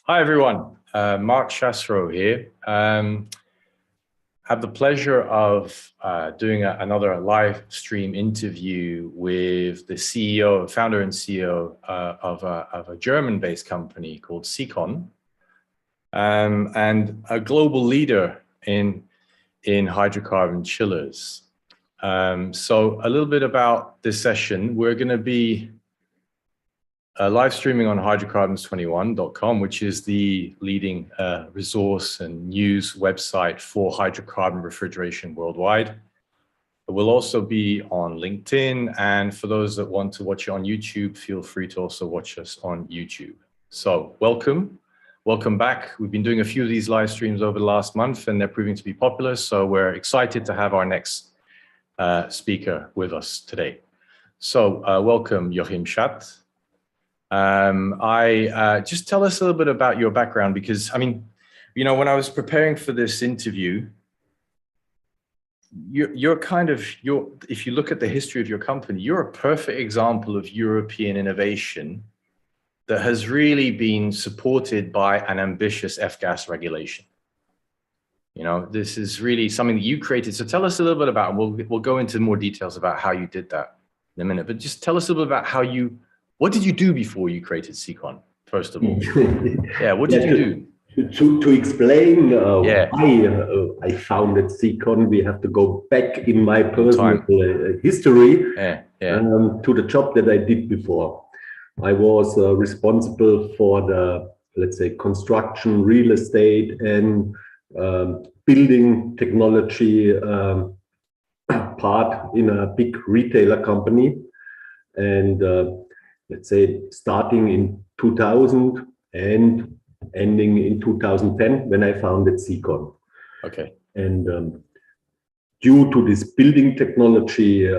Hi, everyone. Mark Chassereau here. Have the pleasure of doing another live stream interview with the CEO, founder and CEO of a German-based company called SECON, and a global leader in hydrocarbon chillers. So a little bit about this session. We're going to be live streaming on hydrocarbons21.com, which is the leading resource and news website for hydrocarbon refrigeration worldwide. We'll also be on LinkedIn, and for those that want to watch it on YouTube, feel free to also watch us on YouTube. So welcome back. We've been doing a few of these live streams over the last month, and they're proving to be popular. So we're excited to have our next speaker with us today. So welcome, Joachim Schadt. Just tell us a little bit about your background, because I mean, you know, when I was preparing for this interview, if you look at the history of your company, you're a perfect example of European innovation that has really been supported by an ambitious F-gas regulation. You know, this is really something that you created. So tell us a little bit about, and we'll go into more details about how you did that in a minute, but just tell us a little bit about what did you do before you created SECON, first of all? Yeah, what did you do? To explain why I founded SECON, we have to go back in my personal history to the job that I did before. I was responsible for the, let's say, construction, real estate, and building technology part in a big retailer company. And let's say starting in 2000 and ending in 2010 when I founded SECON. Okay. And due to this building technology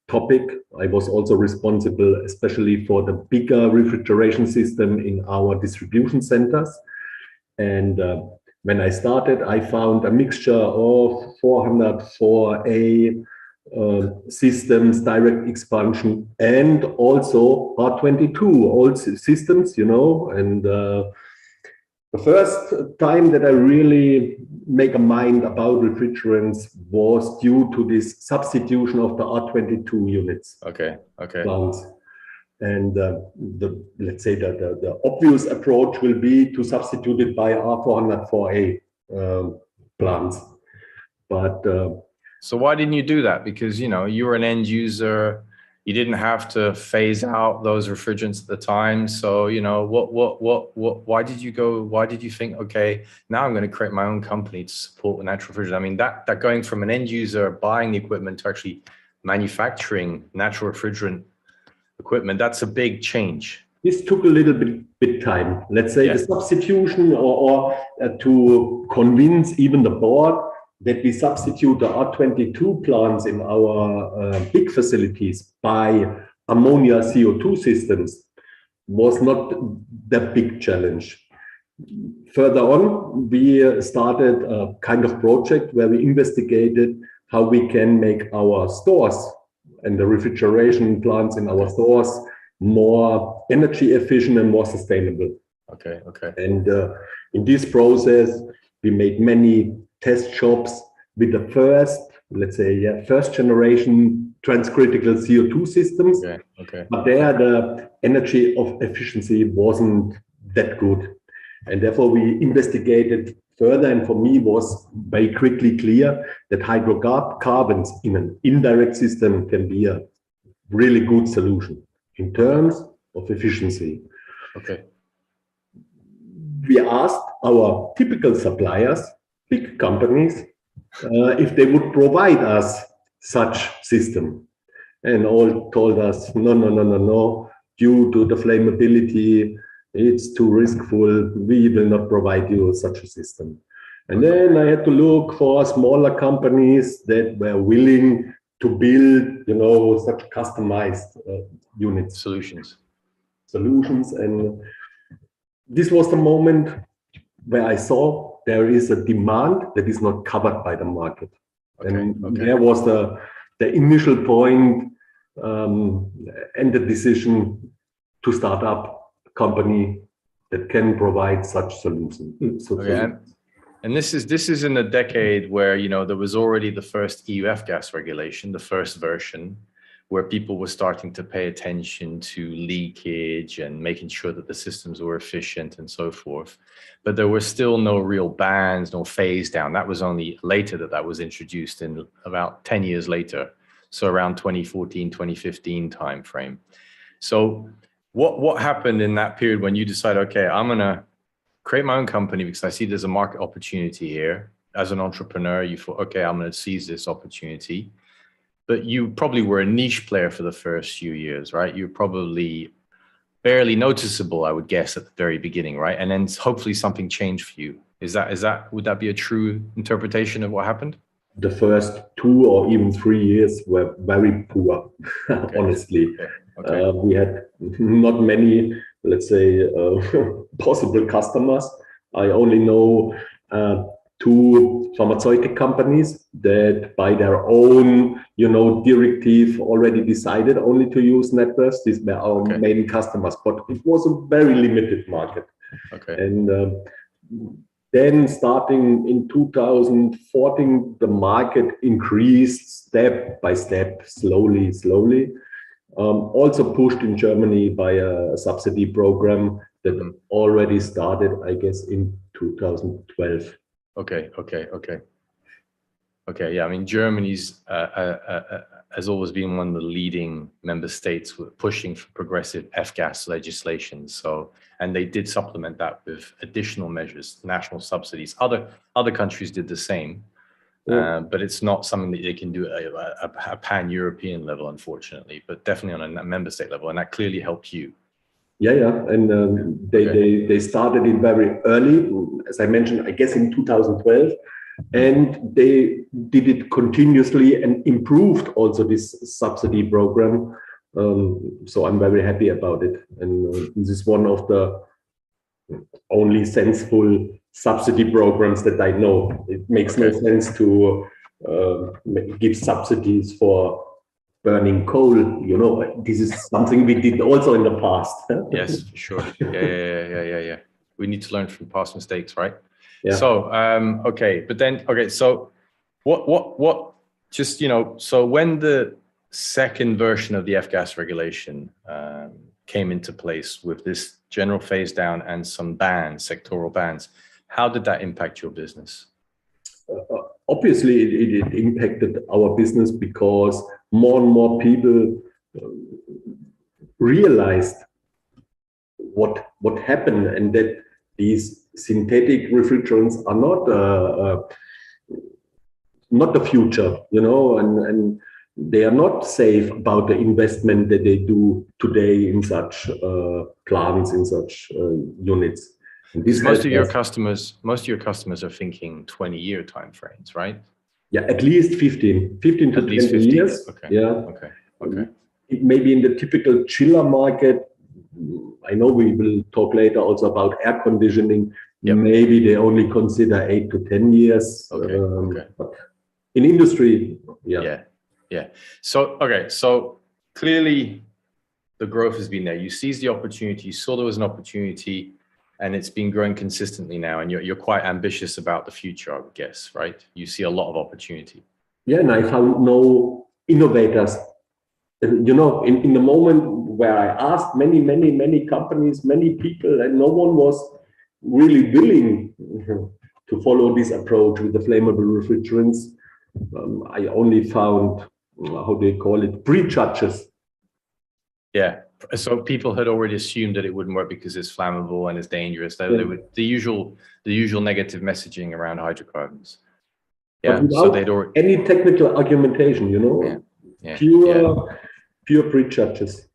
topic, I was also responsible especially for the bigger refrigeration system in our distribution centers. And when I started, I found a mixture of 404A systems, direct expansion, and also R22 old systems, you know. And the first time that I really make a mind about refrigerants was due to this substitution of the R22 units. Okay. Plants. And let's say that the obvious approach will be to substitute it by R404A plants. But so why didn't you do that? Because, you know, you were an end user, you didn't have to phase out those refrigerants at the time. So, you know, why did you think, okay, now I'm going to create my own company to support natural refrigerant? I mean, that going from an end user buying the equipment to actually manufacturing natural refrigerant equipment, that's a big change. This took a little bit time. Let's say the substitution or to convince even the board that we substitute the R22 plants in our big facilities by ammonia CO2 systems was not that big challenge. Further on, we started a kind of project where we investigated how we can make our stores and the refrigeration plants in our stores more energy efficient and more sustainable. Okay. And in this process, we made many test jobs with the first, let's say, first generation transcritical CO2 systems. Okay. But there the energy of efficiency wasn't that good. And therefore we investigated further, and for me was very quickly clear that hydrocarbons in an indirect system can be a really good solution in terms of efficiency. Okay. We asked our typical suppliers, big companies, if they would provide us such system, and all told us no, due to the flammability, it's too riskful, we will not provide you such a system. And then I had to look for smaller companies that were willing to build, you know, such customized units, solutions. And this was the moment where I saw there is a demand that is not covered by the market. There was the initial point and the decision to start up a company that can provide such solutions. Okay. And this is in a decade where, you know, there was already the first EU F-gas regulation, the first version, where people were starting to pay attention to leakage and making sure that the systems were efficient and so forth. But there were still no real bans, no phase down. That was only later that was introduced, in about 10 years later. So around 2014, 2015 timeframe. So what happened in that period when you decided, okay, I'm going to create my own company because I see there's a market opportunity here. As an entrepreneur, you thought, okay, I'm going to seize this opportunity. But you probably were a niche player for the first few years, right? You're probably barely noticeable, I would guess, at the very beginning, right? And then hopefully something changed for you. Would that be a true interpretation of what happened? The first 2 or even 3 years were very poor, Okay. honestly. Okay. We had not many, let's say, possible customers. I only know 2 pharmaceutical companies that by their own, you know, directive already decided only to use networks. These were our main customers, but it was a very limited market. Okay. And then starting in 2014, the market increased step by step, slowly. Also pushed in Germany by a subsidy program that already started, I guess, in 2012. Okay. Yeah, I mean, Germany's has always been one of the leading member states with pushing for progressive F-gas legislation. So, and they did supplement that with additional measures, national subsidies. Other countries did the same, but it's not something that they can do at a pan-European level, unfortunately, but definitely on a member state level, and that clearly helped you. Yeah, and they started it very early, as I mentioned, I guess in 2012. And they did it continuously and improved also this subsidy program. So I'm very happy about it. And this is one of the only sensible subsidy programs that I know. It makes no sense to give subsidies for burning coal. You know, this is something we did also in the past. Yes, for sure. Yeah. We need to learn from past mistakes, right? Yeah. So, so what, just, you know, so when the second version of the F-gas regulation came into place with this general phase down and some bans, sectoral bans, how did that impact your business? Obviously, it impacted our business because more and more people realized what happened, and that these synthetic refrigerants are not the future, you know, and they are not safe about the investment that they do today in such plants, in such units. And this most of your customers are thinking 20-year timeframes, right? Yeah, at least 15 to 20 years. Okay. Yeah. Okay. It may be in the typical chiller market. I know we will talk later also about air conditioning. Yep. Maybe they only consider 8 to 10 years. But in industry, yeah. So clearly the growth has been there. You seized the opportunity, you saw there was an opportunity, and it's been growing consistently now. And you're quite ambitious about the future, I would guess, right? You see a lot of opportunity. Yeah, and I found no innovators. You know, in the moment where I asked many companies, many people, and no one was really willing to follow this approach with the flammable refrigerants, I only found, how do you call it, prejudges. Yeah, so people had already assumed that it wouldn't work because it's flammable and it's dangerous. They would, the usual negative messaging around hydrocarbons. Yeah, but so they'd already any technical argumentation, you know, pure prejudges.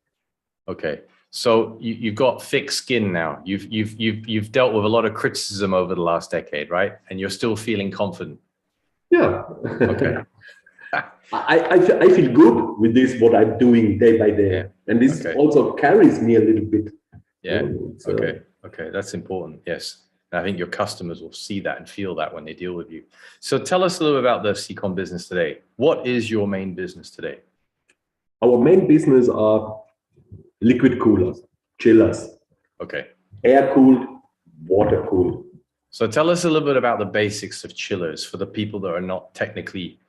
Okay, so you've got thick skin now. You've dealt with a lot of criticism over the last decade, right? And you're still feeling confident. Yeah. Okay. I feel good with this, what I'm doing day by day, and this also carries me a little bit. Yeah. Okay, that's important. Yes. And I think your customers will see that and feel that when they deal with you. So tell us a little about the SECON business today. What is your main business today? Our main business are liquid coolers, chillers. Okay. air-cooled, water-cooled. So tell us a little bit about the basics of chillers for the people that are not technically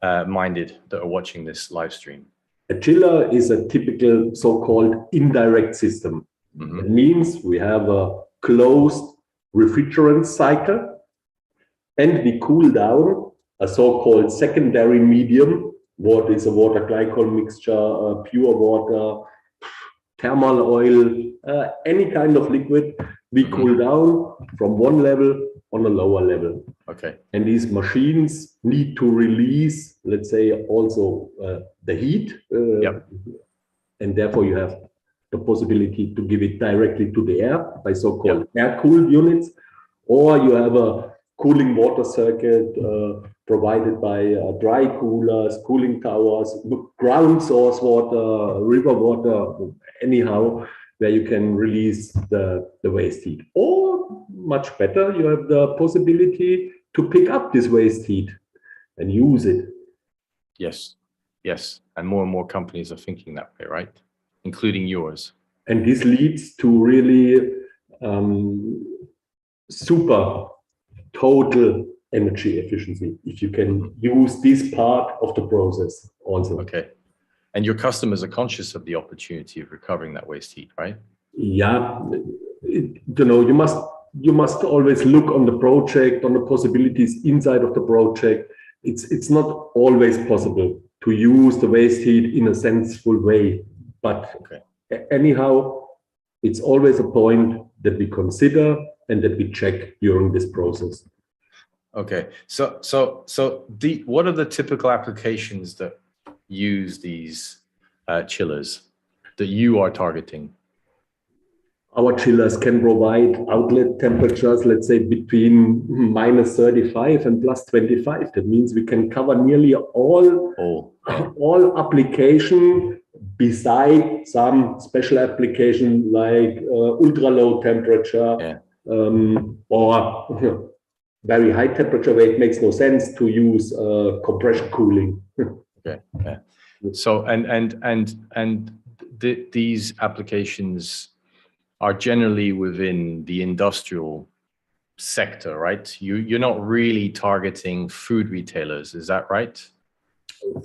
minded that are watching this live stream. A chiller is a typical so-called indirect system. Mm-hmm. That means we have a closed refrigerant cycle and we cool down a so-called secondary medium. What is a water glycol mixture, pure water, thermal oil, any kind of liquid. We cool down from one level on a lower level. Okay. And these machines need to release, let's say, also the heat. Yep. And therefore you have the possibility to give it directly to the air by so-called air-cooled units, or you have a cooling water circuit provided by dry coolers, cooling towers, ground source water, river water, anyhow, where you can release the waste heat. Or much better, you have the possibility to pick up this waste heat and use it. Yes, yes. And more companies are thinking that way, right? Including yours. And this leads to really super total energy efficiency if you can use this part of the process also. Okay. And your customers are conscious of the opportunity of recovering that waste heat, right? Yeah, you must always look on the project, on the possibilities inside of the project. It's not always possible to use the waste heat in a sensible way, but anyhow, it's always a point that we consider and that we check during this process. Okay, so what are the typical applications that use these chillers that you are targeting? Our chillers can provide outlet temperatures, let's say between -35 and +25. That means we can cover nearly all application, beside some special application like ultra low temperature or very high temperature where it makes no sense to use compression cooling. Okay. Yeah. So these applications are generally within the industrial sector, right? You're not really targeting food retailers, is that right?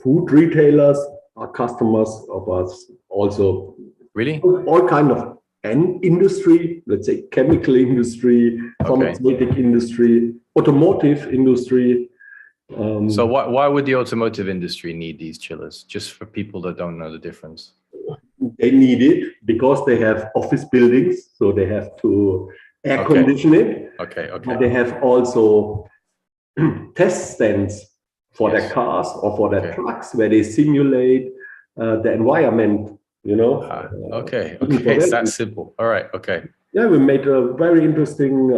Food retailers are customers of us also. Really? All kind of industry, let's say chemical industry, pharmaceutical industry, automotive industry. So why would the automotive industry need these chillers? Just for people that don't know the difference. They need it because they have office buildings, so they have to air condition it. Okay. But they have also test stands for their cars or for their trucks where they simulate the environment, you know. Okay, it's that simple. All right, okay. Yeah, we made a very interesting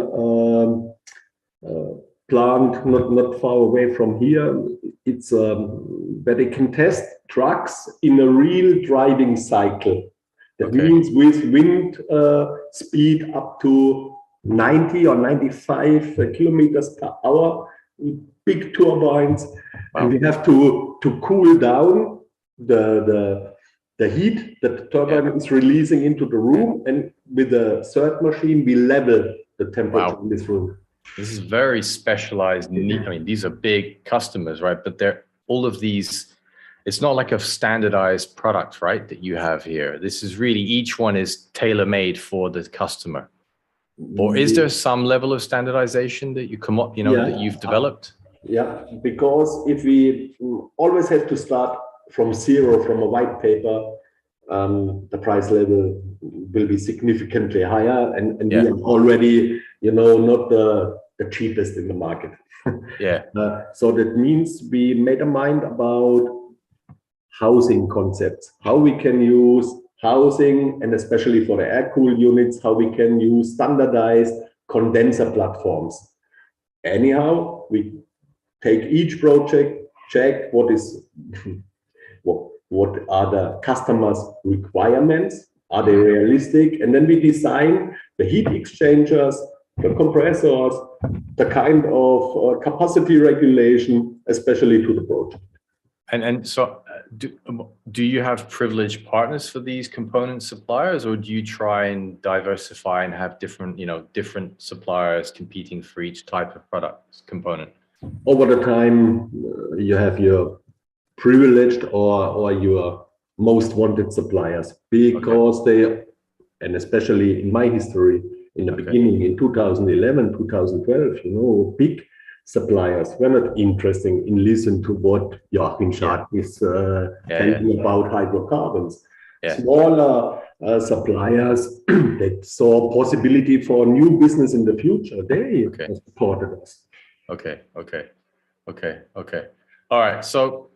plant not far away from here. It's where they can test trucks in a real driving cycle. That means with wind speed up to 90 or 95 kilometers per hour, with big turbines. Wow. And we have to cool down the heat that the turbine is releasing into the room. And with the third machine, we level the temperature in this room. This is very specialized. I mean, these are big customers, right? But they're all of these, it's not like a standardized product, right, that you have here. This is really, each one is tailor-made for the customer. Or is there some level of standardization that you come up, that you've developed? Yeah, because if we always have to start from zero, from a white paper, the price level will be significantly higher, and we are already, not the cheapest in the market. So that means we made a mind about housing concepts, how we can use housing, and especially for the air-cooled units, how we can use standardized condenser platforms. Anyhow, we take each project, check what are the customers' requirements, are they realistic, and then we design the heat exchangers, the compressors, the kind of capacity regulation, especially to the project. And so do you have privileged partners for these component suppliers, or do you try and diversify and have different, different suppliers competing for each type of product component? Over the time, you have your privileged or your most wanted suppliers, because they, and especially in my history, in the beginning, in 2011, 2012, big suppliers were not interested in listen to what Joachim Schadt is telling about hydrocarbons. Smaller suppliers that saw possibility for new business in the future, they supported us. Okay. All right. So,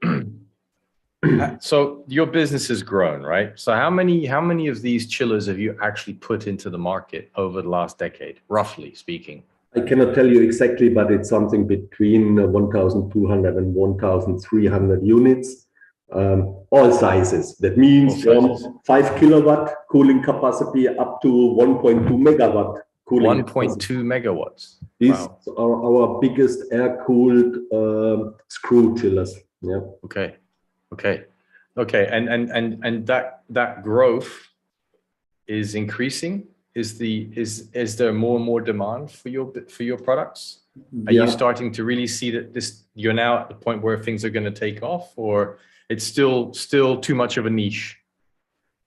so your business has grown, right? So how many of these chillers have you actually put into the market over the last decade, roughly speaking? I cannot tell you exactly, but it's something between 1,200 and 1,300 units, all sizes. That means from 5 kilowatt cooling capacity up to 1.2 megawatt cooling 1.2 megawatts. These are our biggest air-cooled screw chillers. Yeah. Okay. And that growth is increasing. Is there more and more demand for your products? Are you starting to really see that you're now at the point where things are going to take off, or it's still too much of a niche?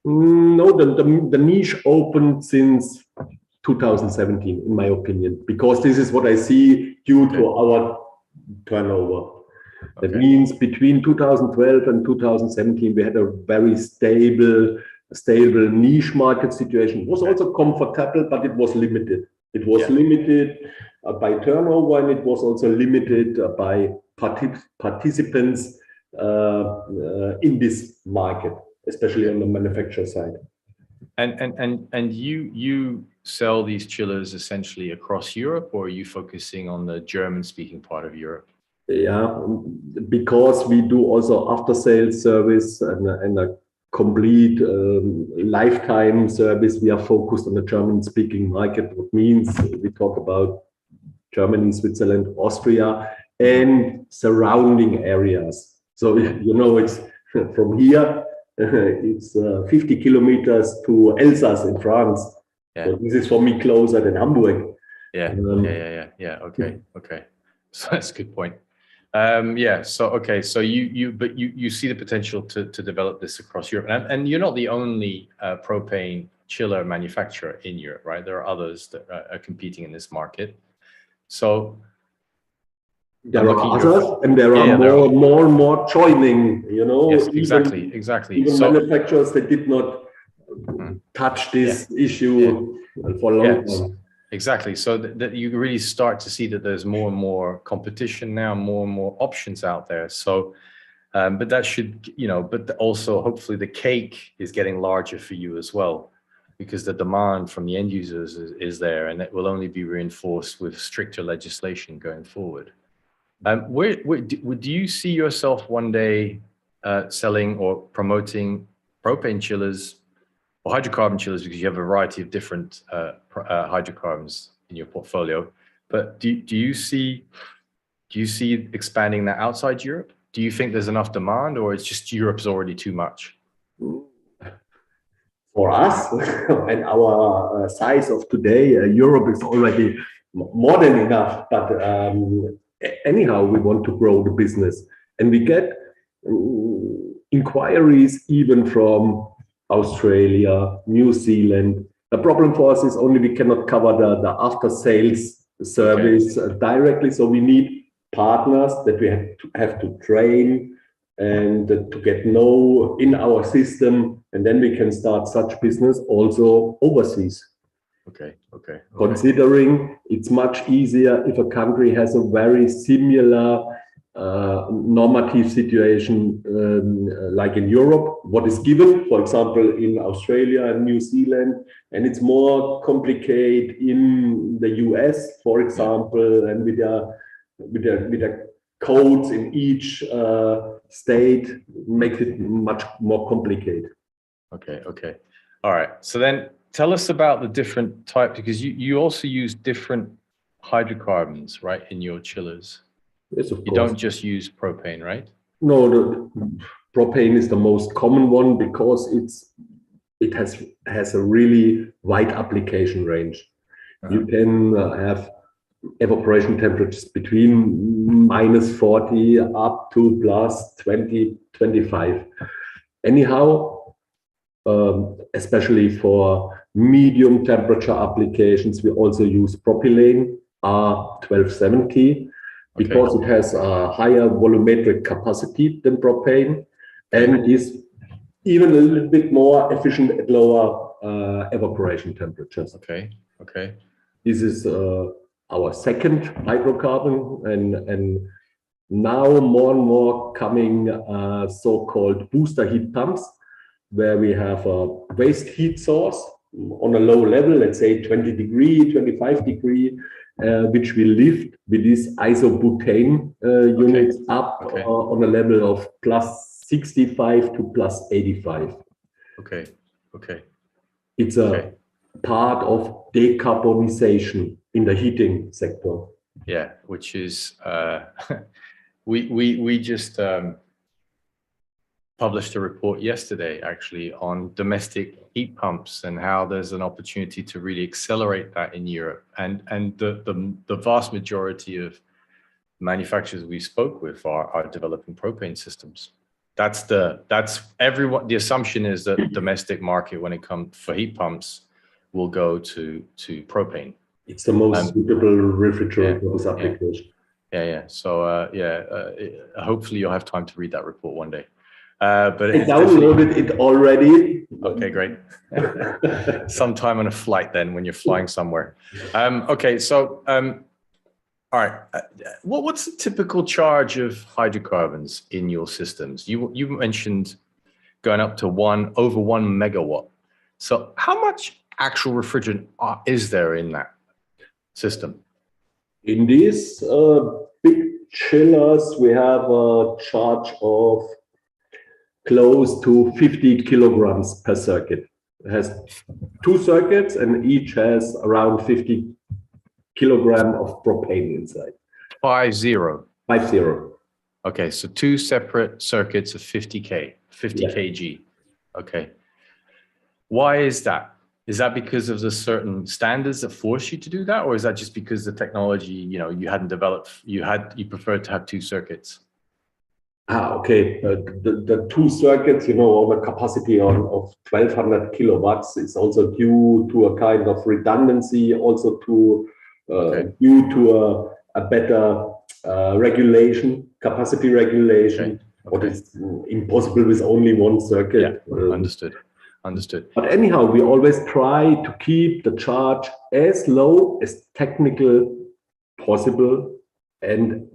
No, the niche opened since 2017, in my opinion, because this is what I see due to our turnover. That means between 2012 and 2017, we had a very stable niche market situation. It was also comfortable, but it was limited. It was limited by turnover, and it was also limited by participants in this market, especially on the manufacturer side. And you sell these chillers essentially across Europe, or are you focusing on the German-speaking part of Europe? Yeah, because we do also after-sales service and a complete lifetime service. We are focused on the German-speaking market, which means we talk about Germany, Switzerland, Austria, and surrounding areas. So, it's from here, it's 50 kilometers to Alsace in France. So this is for me closer than Hamburg. Okay. So that's a good point. So you see the potential to develop this across Europe, and you're not the only propane chiller manufacturer in Europe, right? There are others that are competing in this market. So there are others, and there are more and more joining. Yes, exactly. Even manufacturers that did not touch this issue for a long time. Exactly. So that you really start to see that there's more and more competition now, more and more options out there. So, but that should, but also hopefully the cake is getting larger for you as well, because the demand from the end users is there, and it will only be reinforced with stricter legislation going forward. Do you see yourself one day selling or promoting propane chillers or hydrocarbon chillers, because you have a variety of different hydrocarbons in your portfolio? But do you see expanding that outside Europe? Do you think there's enough demand, or it's just Europe's already too much? For us and our size of today, Europe is already more than enough. But anyhow, we want to grow the business, and we get inquiries even from Australia, New Zealand. The problem for us is only we cannot cover the after-sales service directly. So we need partners that we have to train and to get know in our system, and then we can start such business also overseas. Okay. Considering it's much easier if a country has a very similar normative situation like in Europe, what is given, for example, in Australia and New Zealand, and it's more complicated in the US, for example, and with the codes in each state makes it much more complicated. Okay. All right. So then tell us about the different types, because you also use different hydrocarbons, right, in your chillers. Yes, of course. You don't just use propane, right? No, propane is the most common one because it has a really wide application range. You can have evaporation temperatures between -40 up to plus 20, 25. Anyhow, especially for medium temperature applications, we also use propylene R1270 because it has a higher volumetric capacity than propane and is even a little bit more efficient at lower evaporation temperatures. Okay. This is our second hydrocarbon, and now more and more coming so-called booster heat pumps, where we have a waste heat source on a low level, let's say 20 degree, 25 degree, which we lift with these isobutane units up on a level of plus 65 to plus 85. Okay. It's a part of decarbonization in the heating sector. Yeah, which is we just published a report yesterday actually on domestic heat pumps and how there's an opportunity to really accelerate that in Europe, and the vast majority of manufacturers we spoke with are developing propane systems. That's everyone. The assumption is that domestic market, when it comes for heat pumps, will go to propane. It's the most suitable refrigerant for this application. So hopefully you'll have time to read that report one day. But I downloaded it already. Okay, great. Sometime on a flight then, when you're flying somewhere. All right. What's the typical charge of hydrocarbons in your systems? You mentioned going up to over 1 megawatt. So how much actual refrigerant is there in that system? In these big chillers, we have a charge of close to 50 kilograms per circuit. It has 2 circuits and each has around 50 kilogram of propane inside. 50. 50. Okay, so 2 separate circuits of 50 kg. Okay. Why is that? Is that because of the certain standards that force you to do that, or is that just because the technology, you hadn't developed, you preferred to have 2 circuits? Okay. The 2 circuits, over capacity of 1200 kilowatts is also due to a kind of redundancy, also due to a better regulation, capacity regulation. What is impossible with only 1 circuit. Understood. But anyhow, we always try to keep the charge as low as technical possible and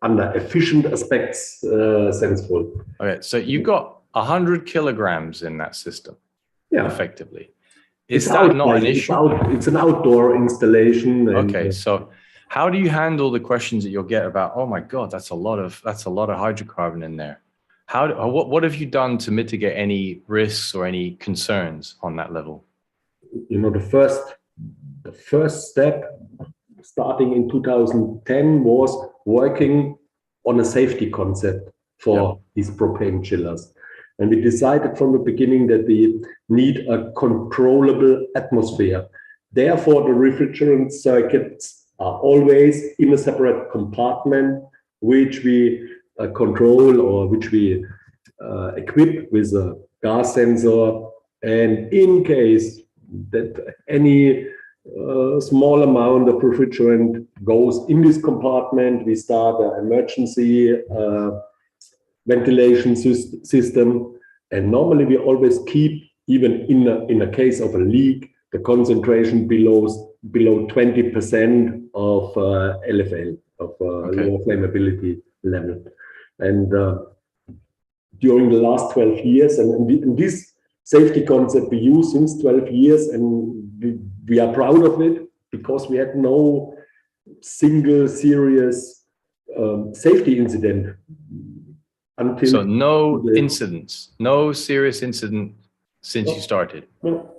under efficient aspects sensible. Okay, so you got 100 kilograms in that system, effectively. Is that not an issue? It's an outdoor installation. Okay, so how do you handle the questions that you'll get about, oh my God, that's a lot of hydrocarbon in there? What have you done to mitigate any risks or any concerns on that level? The first step, starting in 2010, was working on a safety concept for these propane chillers. And we decided from the beginning that we need a controllable atmosphere. Therefore, the refrigerant circuits are always in a separate compartment, which we control or which we equip with a gas sensor. And in case that any small amount of refrigerant goes in this compartment, we start an emergency ventilation system. And normally we always keep, even in a case of a leak, the concentration below 20% of LFL, of lower flammability level. And during the last 12 years, and this safety concept we use since 12 years, and we are proud of it because we had no single serious safety incident until. So no incidents, no serious incident since you started? No.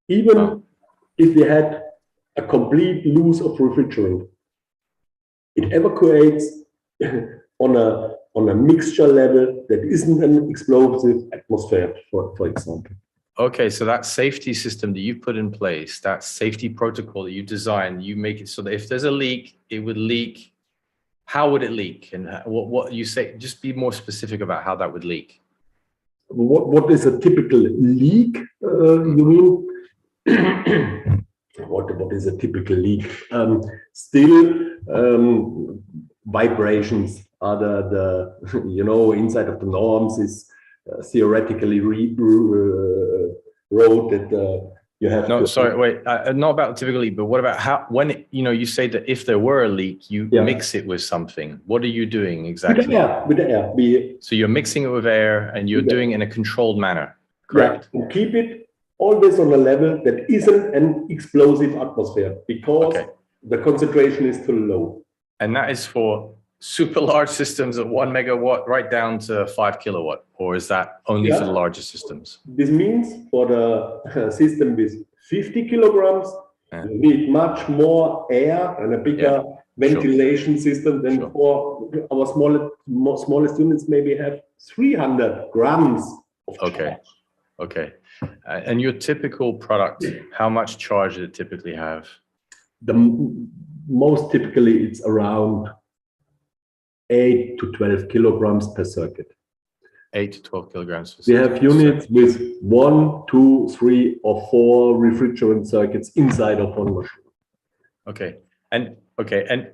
Even if we had a complete loss of refrigerant, it evacuates on on a mixture level that isn't an explosive atmosphere, for example. Okay, so that safety system that you put in place, that safety protocol that you design, you make it so that if there's a leak, it would leak. How would it leak? And what you say, just be more specific about how that would leak. What is a typical leak, you mean? What is a typical leak? Vibrations are the you know, inside of the norms is theoretically wrote that you have No, to. sorry, wait, not about typically, but what about how, when, you know, you say that if there were a leak, you mix it with something. What are you doing exactly? With the air. So you're mixing it with air and you're doing it in a controlled manner, correct? Yeah, and keep it always on a level that isn't an explosive atmosphere because the concentration is too low. And that is for super large systems at 1 megawatt right down to 5 kilowatt, or is that only for the larger systems? This means for the system with 50 kilograms, you need much more air and a bigger ventilation system than for our smallest units maybe have 300 grams of charge. Okay. And your typical product, how much charge does it typically have? Most typically it's around 8 to 12 kilograms per circuit. 8 to 12 kilograms per we circuit. have units with 1, 2, 3, or 4 refrigerant circuits inside of one machine. Okay. And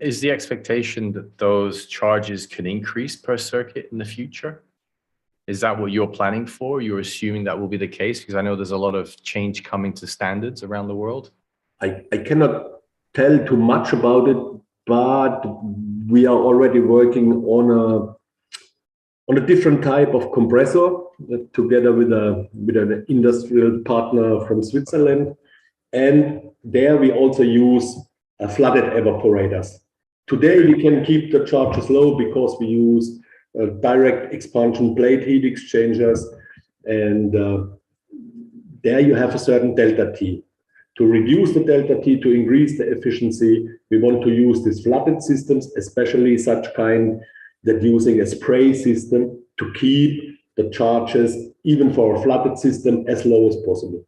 is the expectation that those charges can increase per circuit in the future? Is that what you're planning for? You're assuming that will be the case? Because I know there's a lot of change coming to standards around the world. I cannot tell too much about it, but we are already working on a different type of compressor together with an industrial partner from Switzerland. And there we also use flooded evaporators. Today we can keep the charges low because we use direct expansion plate heat exchangers, and there you have a certain delta T. To reduce the delta T, to increase the efficiency, we want to use these flooded systems, especially such kind that using a spray system to keep the charges, even for a flooded system, as low as possible.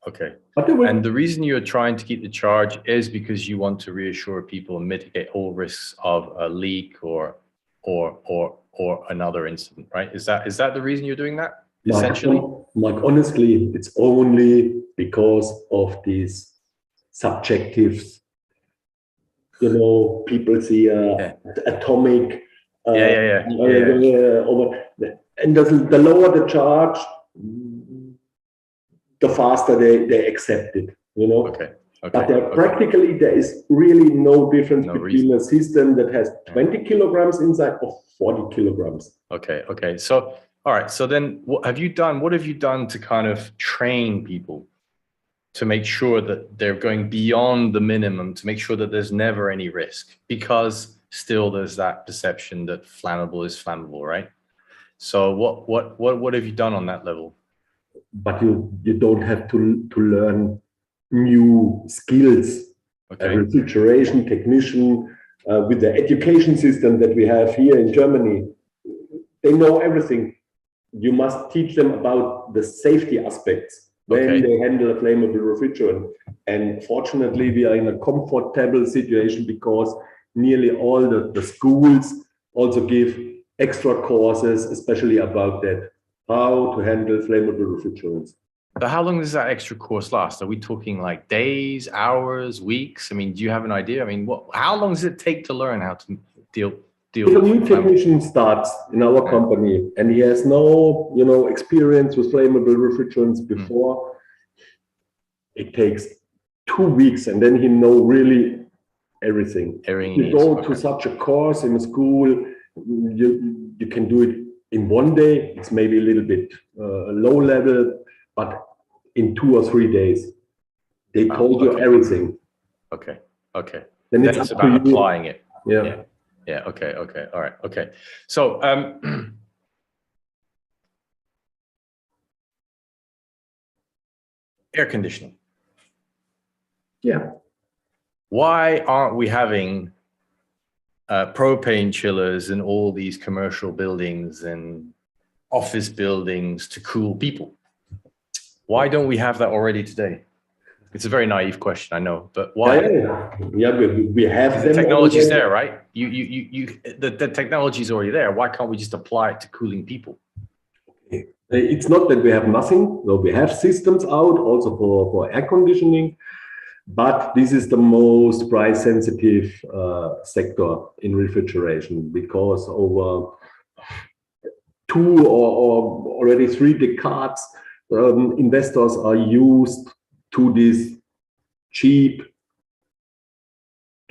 Okay. And the reason you're trying to keep the charge is because you want to reassure people and mitigate all risks of a leak or another incident, right? Is that the reason you're doing that, essentially? Like honestly, it's only because of these subjectives. You know, people see atomic. And the lower the charge, the faster they accept it. You know. But practically, there is really no difference between a system that has 20 kilograms inside or 40 kilograms. Okay. So, all right. So then what have you done to kind of train people to make sure that they're going beyond the minimum, to make sure that there's never any risk? Because still there's that perception that flammable is flammable, right? So what have you done on that level? But you don't have to learn new skills. A refrigeration technician with the education system that we have here in Germany, they know everything. You must teach them about the safety aspects when they handle a flammable refrigerant. And fortunately, we are in a comfortable situation because nearly all the schools also give extra courses, especially about that, how to handle flammable refrigerants. So how long does that extra course last? Are we talking like days, hours, weeks? I mean, do you have an idea? I mean, how long does it take to learn how to deal if a new technician starts in our company and he has no, experience with flammable refrigerants before, it takes 2 weeks, and then he knows really everything. If you go to such a course in a school, you can do it in 1 day. It's maybe a little bit low level, but in 2 or 3 days, they told you everything. Okay. Then it's about applying it. Yeah. Okay. All right. Okay. So, air conditioning. Yeah. Why aren't we having propane chillers in all these commercial buildings and office buildings to cool people. Why don't we have that already today? It's a very naive question, I know, but why? Yeah, we have The them. technology's already. there, right? The technology's already there. Why can't we just apply it to cooling people? It's not that we have nothing. No, we have systems out also for air conditioning, but this is the most price sensitive sector in refrigeration because over 2 or already 3 decades, investors are used to these cheap,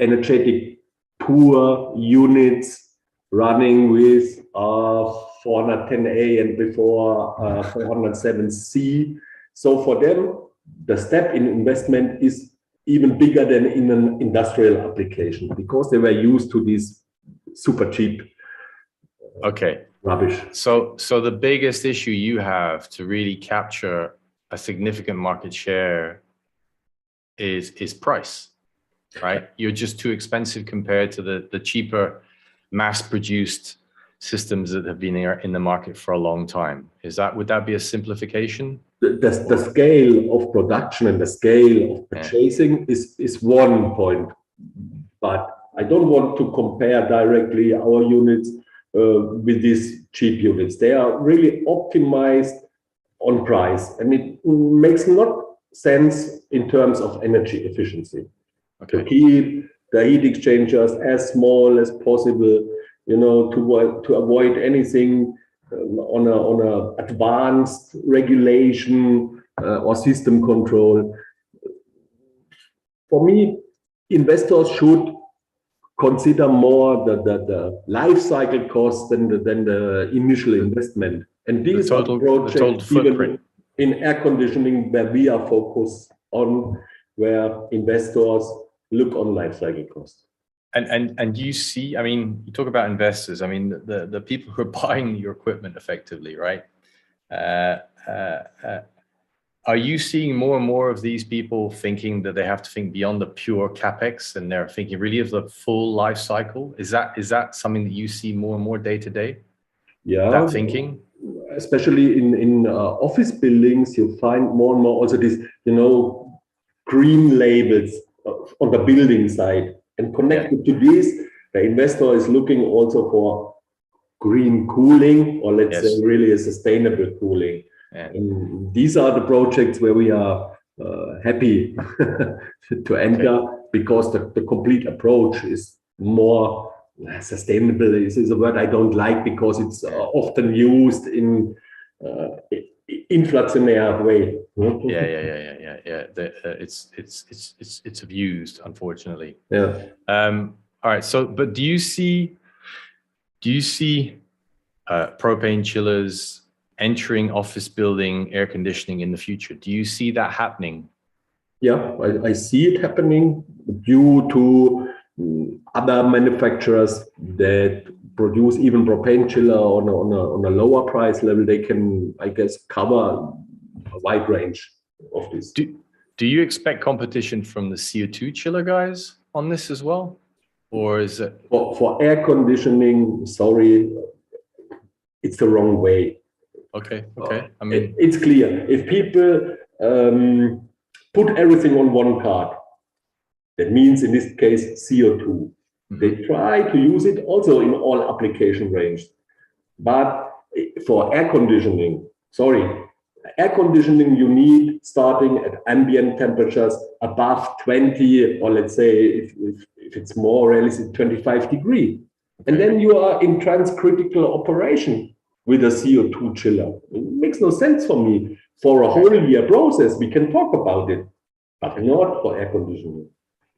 energetic, poor units running with 410A and before 407C. So for them, the step in investment is even bigger than in an industrial application because they were used to this super cheap rubbish. So the biggest issue you have to really capture a significant market share is price, right? You're just too expensive compared to the cheaper mass-produced systems that have been in the market for a long time. Would that be a simplification? The scale of production and the scale of purchasing is one point, but I don't want to compare directly our units with these cheap units. They are really optimized on price, and it makes not sense in terms of energy efficiency. To keep the heat exchangers as small as possible, to avoid anything on a advanced regulation or system control. For me, investors should consider more the life cycle cost than the initial investment. And these are projects even in air conditioning where we are focused on, where investors look on life cycle cost. And you see, I mean, you talk about investors. I mean, the people who are buying your equipment effectively, right? Are you seeing more and more of these people thinking that they have to think beyond the pure capex, and they're thinking really of the full life cycle? Is that something that you see more and more day to day? Yeah, that thinking, especially in office buildings, you find more and more also these green labels on the building side, and connected to this, the investor is looking also for green cooling, or let's say really a sustainable cooling. And these are the projects where we are happy to enter, because the complete approach is more sustainable. This is a word I don't like because it's often used in inflationary way. It's abused, unfortunately. All right. So, but do you see propane chillers entering office building air conditioning in the future? Do you see that happening? Yeah, I see it happening due to other manufacturers that produce even propane chiller on a lower price level. They can, I guess, cover a wide range of this. Do you expect competition from the CO2 chiller guys on this as well? Or is it for air conditioning? Sorry, it's the wrong way. Okay. I mean, it's clear. If people put everything on one card, that means in this case CO2. They try to use it also in all application range. But for air conditioning, air conditioning you need starting at ambient temperatures above 20, or let's say if it's more realistic, 25 degrees. And then you are in transcritical operation with a CO2 chiller. It makes no sense for me. For a whole year process, we can talk about it, but not for air conditioning.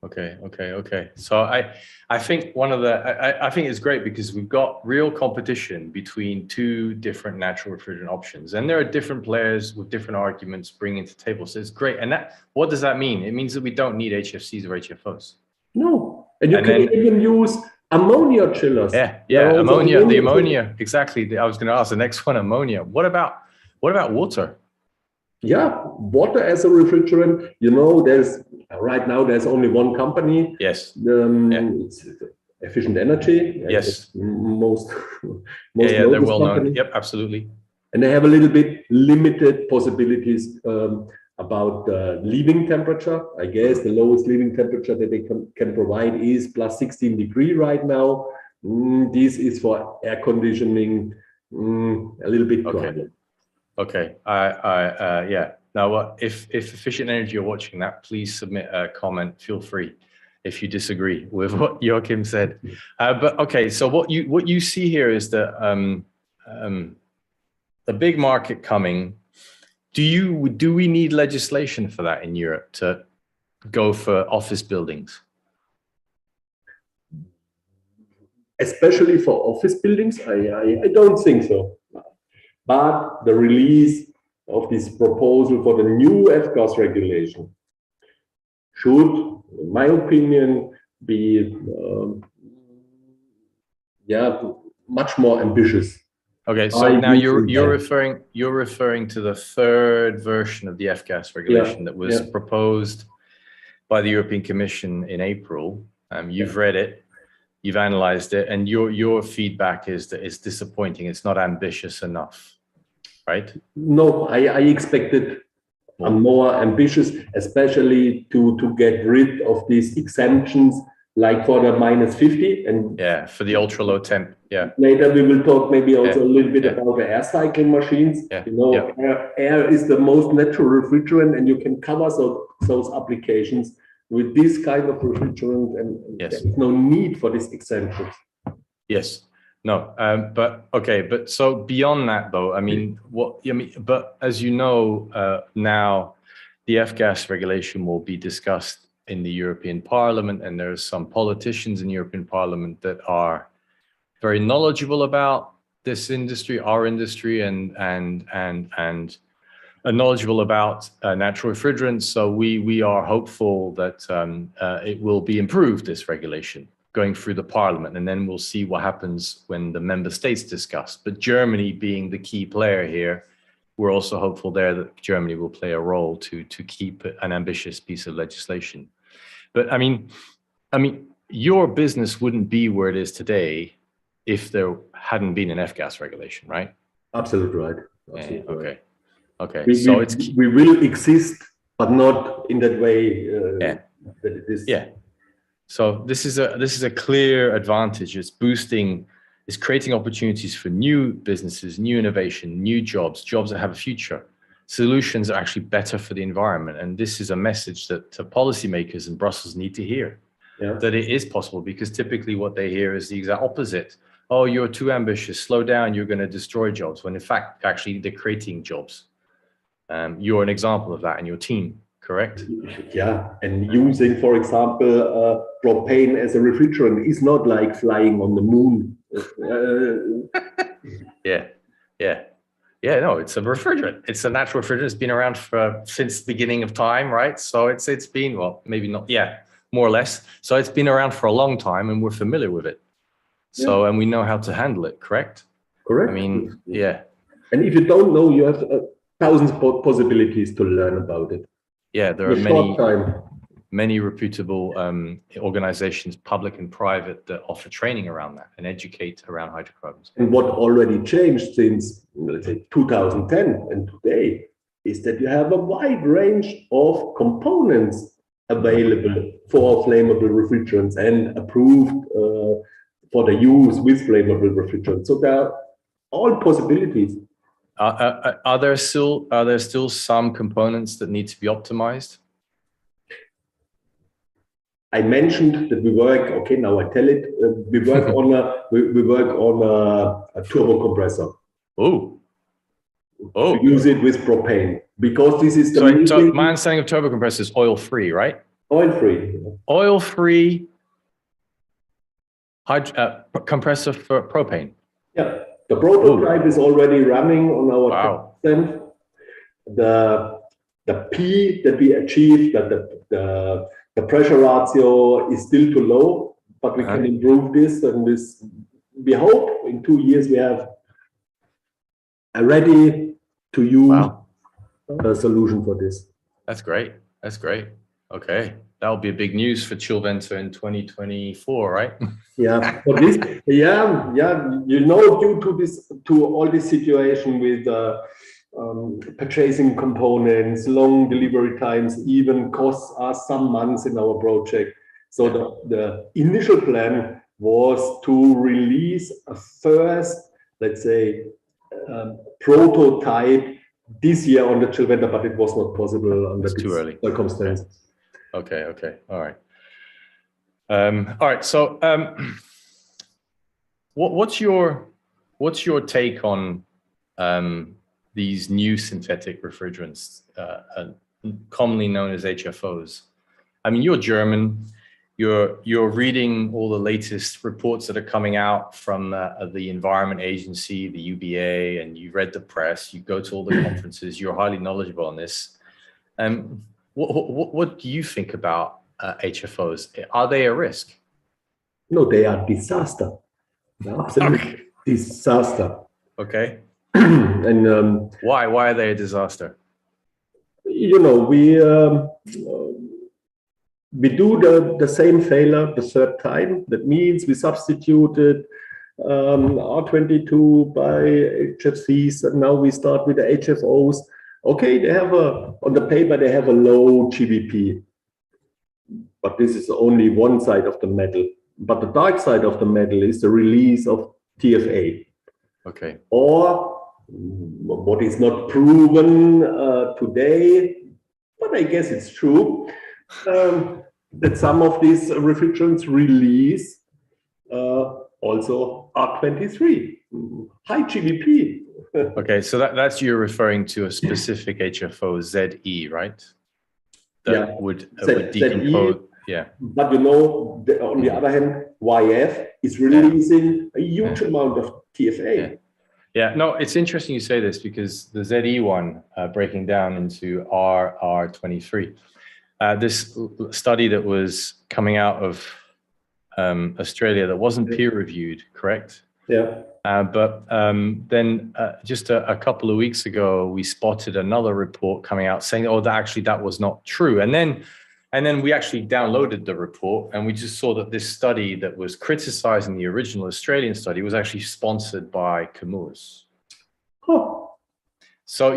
Okay. So I think I think it's great because we've got real competition between two different natural refrigerant options, and there are different players with different arguments bringing to the table. So it's great. And what does that mean? It means that we don't need HFCs or HFOs. No, and you can even use ammonia chillers. Ammonia. The ammonia, exactly. I was going to ask the next one, ammonia. What about water? Yeah, water as a refrigerant. Right now there's only one company. Yes. It's efficient energy. Yes. Most Yeah, they're noticed well known. company. Yep, absolutely. And they have a little bit limited possibilities about leaving temperature. I guess the lowest leaving temperature that they can provide is plus 16 degrees right now. This is for air conditioning, a little bit problem. Okay. Yeah. Now, if Efficient Energy are watching that, please submit a comment. Feel free if you disagree with what Joachim said. But okay, so what you see here is that the big market coming. Do we need legislation for that in Europe to go for office buildings? Especially for office buildings, I don't think so. But the release of this proposal for the new F-gas regulation should, in my opinion, be much more ambitious. Okay, so now you're referring to the third version of the F-gas regulation that was proposed by the European Commission in April. You've read it, you've analyzed it, and your feedback is that it's disappointing. It's not ambitious enough, right? No, I expected a more ambitious, especially to get rid of these exemptions, like for the -50 and for the ultra low temp. Yeah. Later we will talk maybe also a little bit about the air cycling machines. You know, air is the most natural refrigerant, and you can cover those applications with this kind of refrigerant, and there is no need for this exemption. Yes. No, but so beyond that though, I mean, but as you know, now the F-gas regulation will be discussed in the European Parliament, and there's some politicians in the European Parliament that are very knowledgeable about this industry, our industry, and knowledgeable about natural refrigerants. So we are hopeful that it will be improved, this regulation, going through the Parliament, and then we'll see what happens when the member states discuss. But Germany being the key player here, we're also hopeful there that Germany will play a role to keep an ambitious piece of legislation. But I mean, your business wouldn't be where it is today if there hadn't been an F-gas regulation, right? Absolutely right. Absolutely okay. Right. Okay. We will exist, but not in that way. That it is. Yeah. So this is a clear advantage. It's creating opportunities for new businesses, new innovation, new jobs that have a future. Solutions are actually better for the environment, and this is a message that policymakers in Brussels need to hear. That it is possible, because typically what they hear is the exact opposite. Oh, you're too ambitious. Slow down. You're going to destroy jobs. When in fact, actually, they're creating jobs. You're an example of that in your team, correct? Yeah, and using, for example, propane as a refrigerant is not like flying on the moon. No, it's a refrigerant. It's a natural refrigerant. It's been around since the beginning of time, right? So it's been, well, maybe not, more or less. So it's been around for a long time, and we're familiar with it. So, and we know how to handle it, correct? Correct. I mean, And if you don't know, you have thousands of possibilities to learn about it. Yeah, there are many reputable organizations, public and private, that offer training around that and educate around hydrocarbons. And what already changed since, let's say, 2010 and today is that you have a wide range of components available for flammable refrigerants and approved for the use with flammable refrigerants. So there are all possibilities. Are there still some components that need to be optimized? I mentioned that we work. Okay, now I tell it. We work on a turbo compressor. Oh. We use it with propane because this is the. So my understanding of turbo compressor is oil-free, right? Oil-free. Oil-free compressor for propane. Yeah. The prototype is already running on our system. The P that we achieved, that the pressure ratio is still too low, but we can improve this. And this, we hope in 2 years we have a ready to use a solution for this. That's great. That's great. Okay. that'll be a big news for Chillventer in 2024, right? Yeah, for this, due to this, to all this situation with purchasing components, long delivery times, even costs us some months in our project. So the initial plan was to release a first, let's say, prototype this year on the Chillventer, but it was not possible under these circumstances. Okay. All right. So, what's your take on these new synthetic refrigerants, commonly known as HFOs? I mean, you're German. You're reading all the latest reports that are coming out from the Environment Agency, the UBA, and you read the press. You go to all the conferences. You're highly knowledgeable on this. What do you think about HFOs? Are they a risk? No, they are disaster. Absolutely disaster. Okay. And why are they a disaster? We do the same failure the third time. That means we substituted R22 by HFCs, and now we start with the HFOs. Okay, they have on the paper they have a low GWP, but this is only one side of the medal. But the dark side of the medal is the release of TFA. Okay. Or what is not proven today, but I guess it's true, that some of these refrigerants release also R23, high GWP. Okay, so that's you're referring to a specific HFO, ZE, right? That would decompose. ZE, yeah. But on the other hand, YF is releasing a huge amount of TFA. Yeah, no, it's interesting you say this because the ZE one breaking down into R23. This study that was coming out of Australia that wasn't peer reviewed, correct? Yeah. But then just a couple of weeks ago, we spotted another report coming out saying, oh, that was not true. And then we actually downloaded the report and we just saw that this study that was criticizing the original Australian study was actually sponsored by Chemours. Huh. So,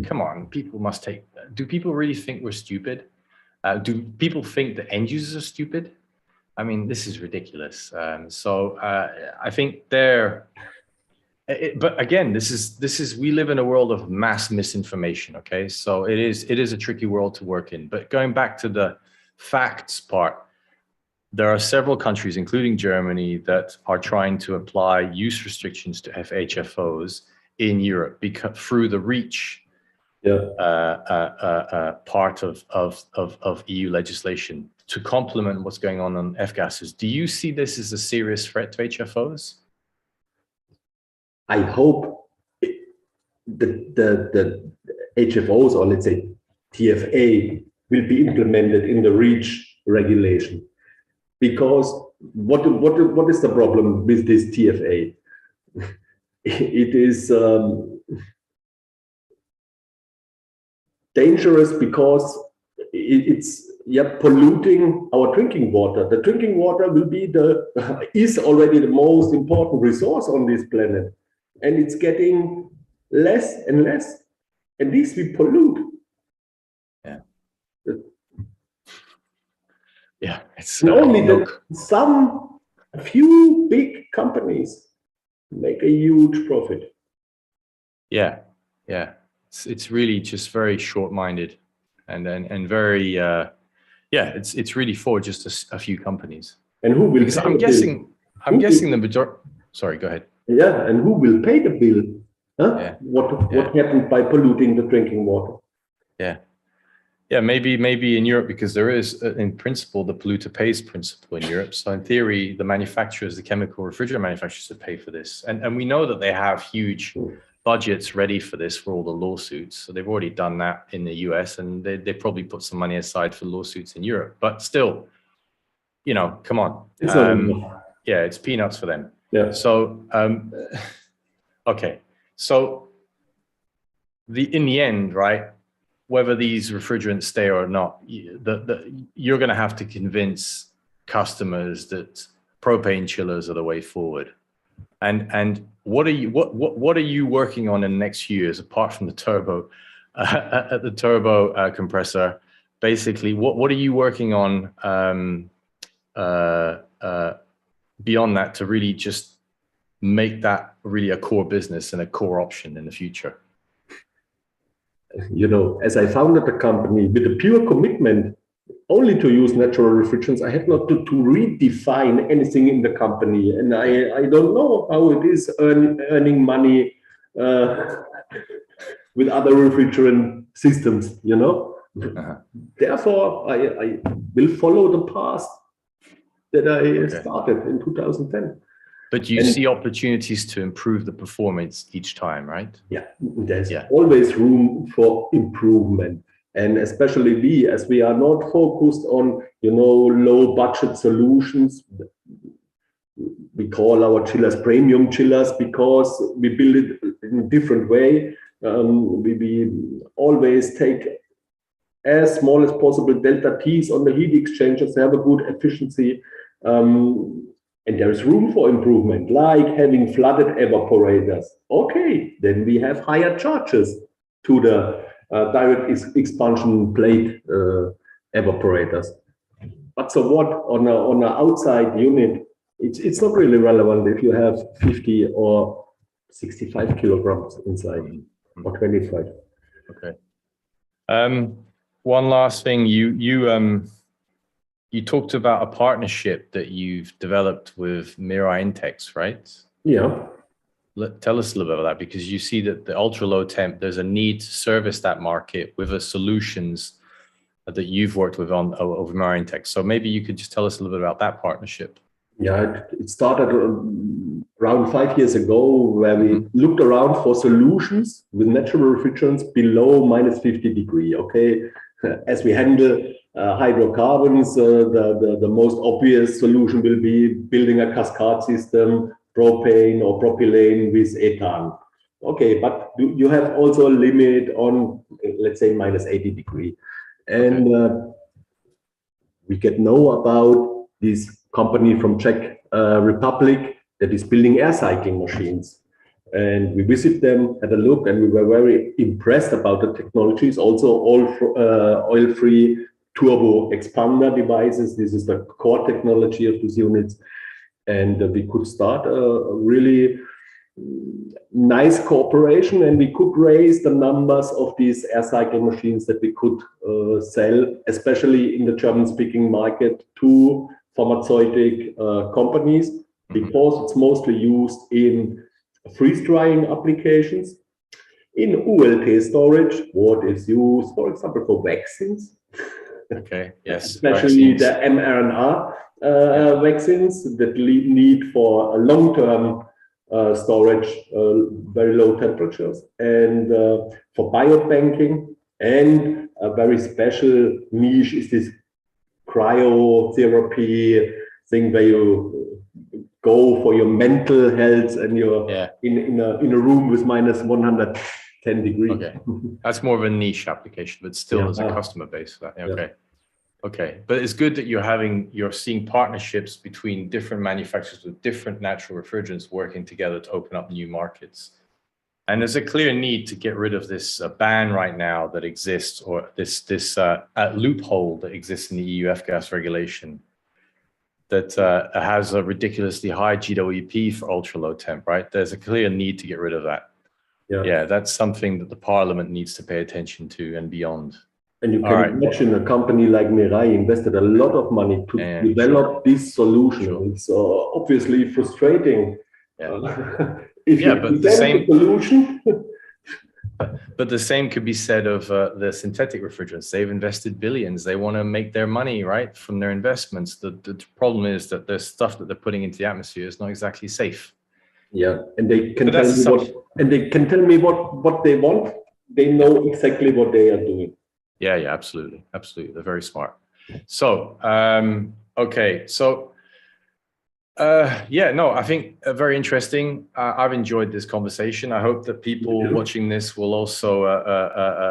come on, people must do people really think we're stupid? Do people think the end users are stupid? I mean, this is ridiculous. I think but again, this is we live in a world of mass misinformation. Okay, so it is a tricky world to work in. But going back to the facts part, there are several countries, including Germany, that are trying to apply use restrictions to HFOs in Europe through the REACH part of EU legislation to complement what's going on F-gases. Do you see this as a serious threat to HFOs? I hope the HFOs, or let's say TFA, will be implemented in the REACH regulation. Because what is the problem with this TFA? It is dangerous because it's polluting our drinking water. The drinking water is already the most important resource on this planet, and it's getting less and less, and this we pollute. It's only a few big companies make a huge profit. It's really just very short-minded and very it's really for just a few companies. And who will pay I'm guessing the majority. Sorry, go ahead. Yeah, and who will pay the bill? Huh? What happened by polluting the drinking water? Maybe in Europe, because there is in principle the polluter pays principle in Europe. So in theory, the manufacturers, the chemical refrigerant manufacturers, would pay for this, and we know that they have huge budgets ready for this for all the lawsuits. So they've already done that in the US, and they probably put some money aside for lawsuits in Europe. But still, come on. It's peanuts for them. Yeah. So, okay. So in the end, right, whether these refrigerants stay or not, you're going to have to convince customers that propane chillers are the way forward. And what are you working on in the next few years apart from the turbo compressor? Basically, what are you working on beyond that to really just make that really a core business and a core option in the future? You know, as I founded the company with a pure commitment only to use natural refrigerants, I have not to redefine anything in the company. And I don't know how it is earning money with other refrigerant systems, you know. Therefore, I will follow the path that I started in 2010. But you see opportunities to improve the performance each time, right? Yeah, there's always room for improvement. And especially we, as we are not focused on, you know, low budget solutions, we call our chillers premium chillers because we build it in a different way. We always take as small as possible delta T's on the heat exchangers to have a good efficiency. And there is room for improvement, like having flooded evaporators. Okay, then we have higher charges to the direct expansion plate evaporators. But so what, on an outside unit, it's not really relevant if you have 50 or 65 kilograms inside, or 25. Okay. One last thing, you talked about a partnership that you've developed with Mirai Intex, right? Yeah. Tell us a little bit about that, because you see that the ultra low temp, there's a need to service that market with the solutions that you've worked with over Mirai Intex. So maybe you could just tell us a little bit about that partnership. Yeah, it started around 5 years ago, where we looked around for solutions with natural refrigerants below -50 degrees. Okay, as we handle hydrocarbons, the most obvious solution will be building a cascade system, propane or propylene with ethane. Okay, but you have also a limit on, let's say, -80 degrees. And we get know about this company from Czech Republic that is building air cycling machines. And we visit them, had a look, and we were very impressed about the technologies. Also, all oil-free turbo expander devices. This is the core technology of these units. And we could start a really nice cooperation, and we could raise the numbers of these air cycling machines that we could sell, especially in the German-speaking market, to pharmaceutic companies, because it's mostly used in freeze-drying applications, in ULT storage, what is used, for example, for vaccines. Okay, yes. Especially vaccines. The mRNA vaccines that need for a long-term storage, very low temperatures, and for biobanking. And a very special niche is this cryotherapy thing, where you go for your mental health and you're in a room with -110 degrees. Okay, that's more of a niche application, but still there's a customer base for that. Okay. Okay, but it's good that you're seeing partnerships between different manufacturers with different natural refrigerants working together to open up new markets. And there's a clear need to get rid of this ban right now that exists, or this loophole that exists in the EU F-gas regulation that has a ridiculously high GWP for ultra low temp, right? There's a clear need to get rid of that. Yeah, that's something that the Parliament needs to pay attention to and beyond. And you can imagine a company like Mirai invested a lot of money to develop this solution. It's obviously frustrating. If you but the same solution. But the same could be said of the synthetic refrigerants. They've invested billions. They want to make their money, right, from their investments. The problem is that the stuff that they're putting into the atmosphere is not exactly safe. Yeah, and they can tell me what they want. They know exactly what they are doing. Yeah, absolutely. They're very smart. So, okay. So Yeah, no, I think very interesting. I've enjoyed this conversation. I hope that people watching this will also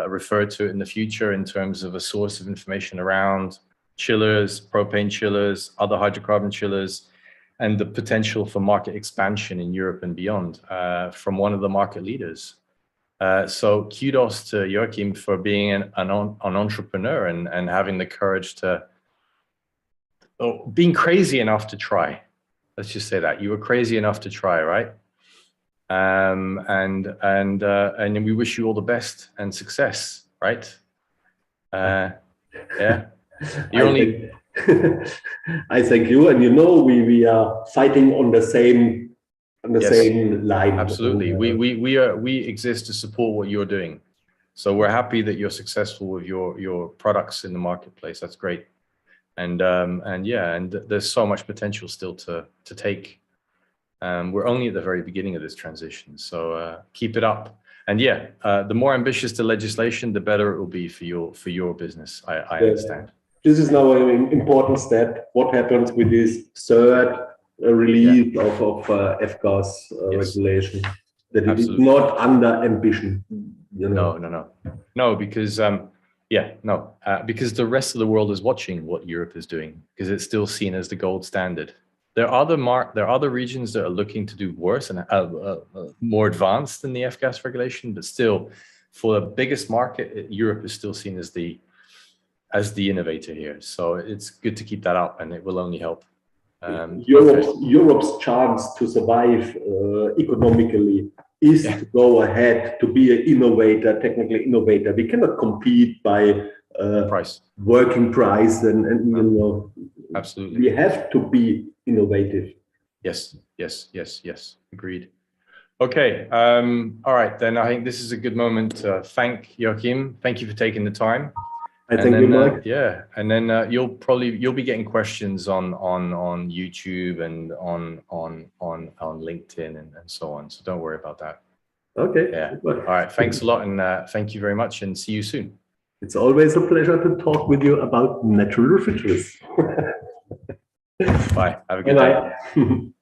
refer to it in the future in terms of a source of information around chillers, propane chillers, other hydrocarbon chillers, and the potential for market expansion in Europe and beyond from one of the market leaders. So kudos to Joachim for being an entrepreneur and having the courage to, being crazy enough to try. Let's just say that you were crazy enough to try, right? And we wish you all the best and success, right? Yeah. I thank you, and we are fighting on the same same line. Absolutely, we exist to support what you're doing, so we're happy that you're successful with your products in the marketplace. That's great. And there's so much potential still to take. We're only at the very beginning of this transition, so keep it up. And the more ambitious the legislation, the better it will be for your business. I understand. This is now an important step. What happens with this third release of F-gas regulation? That it is not under ambition. No, because. Because the rest of the world is watching what Europe is doing, because it's still seen as the gold standard. There are other regions that are looking to do worse and more advanced than the F-gas regulation, but still, for the biggest market, Europe is still seen as the innovator here. So it's good to keep that up, and it will only help. Europe's chance to survive economically is to go ahead, to be an innovator, technical innovator. We cannot compete by price, working price, and absolutely, we have to be innovative. Yes. Agreed. Okay. All right, then I think this is a good moment to thank Joachim. Thank you for taking the time. I thank you, Mike. And then you'll be getting questions on YouTube and on LinkedIn and so on. So don't worry about that. Okay. Yeah. All right. Thanks a lot, and thank you very much, and see you soon. It's always a pleasure to talk with you about natural refrigerants. Bye. Have a good day.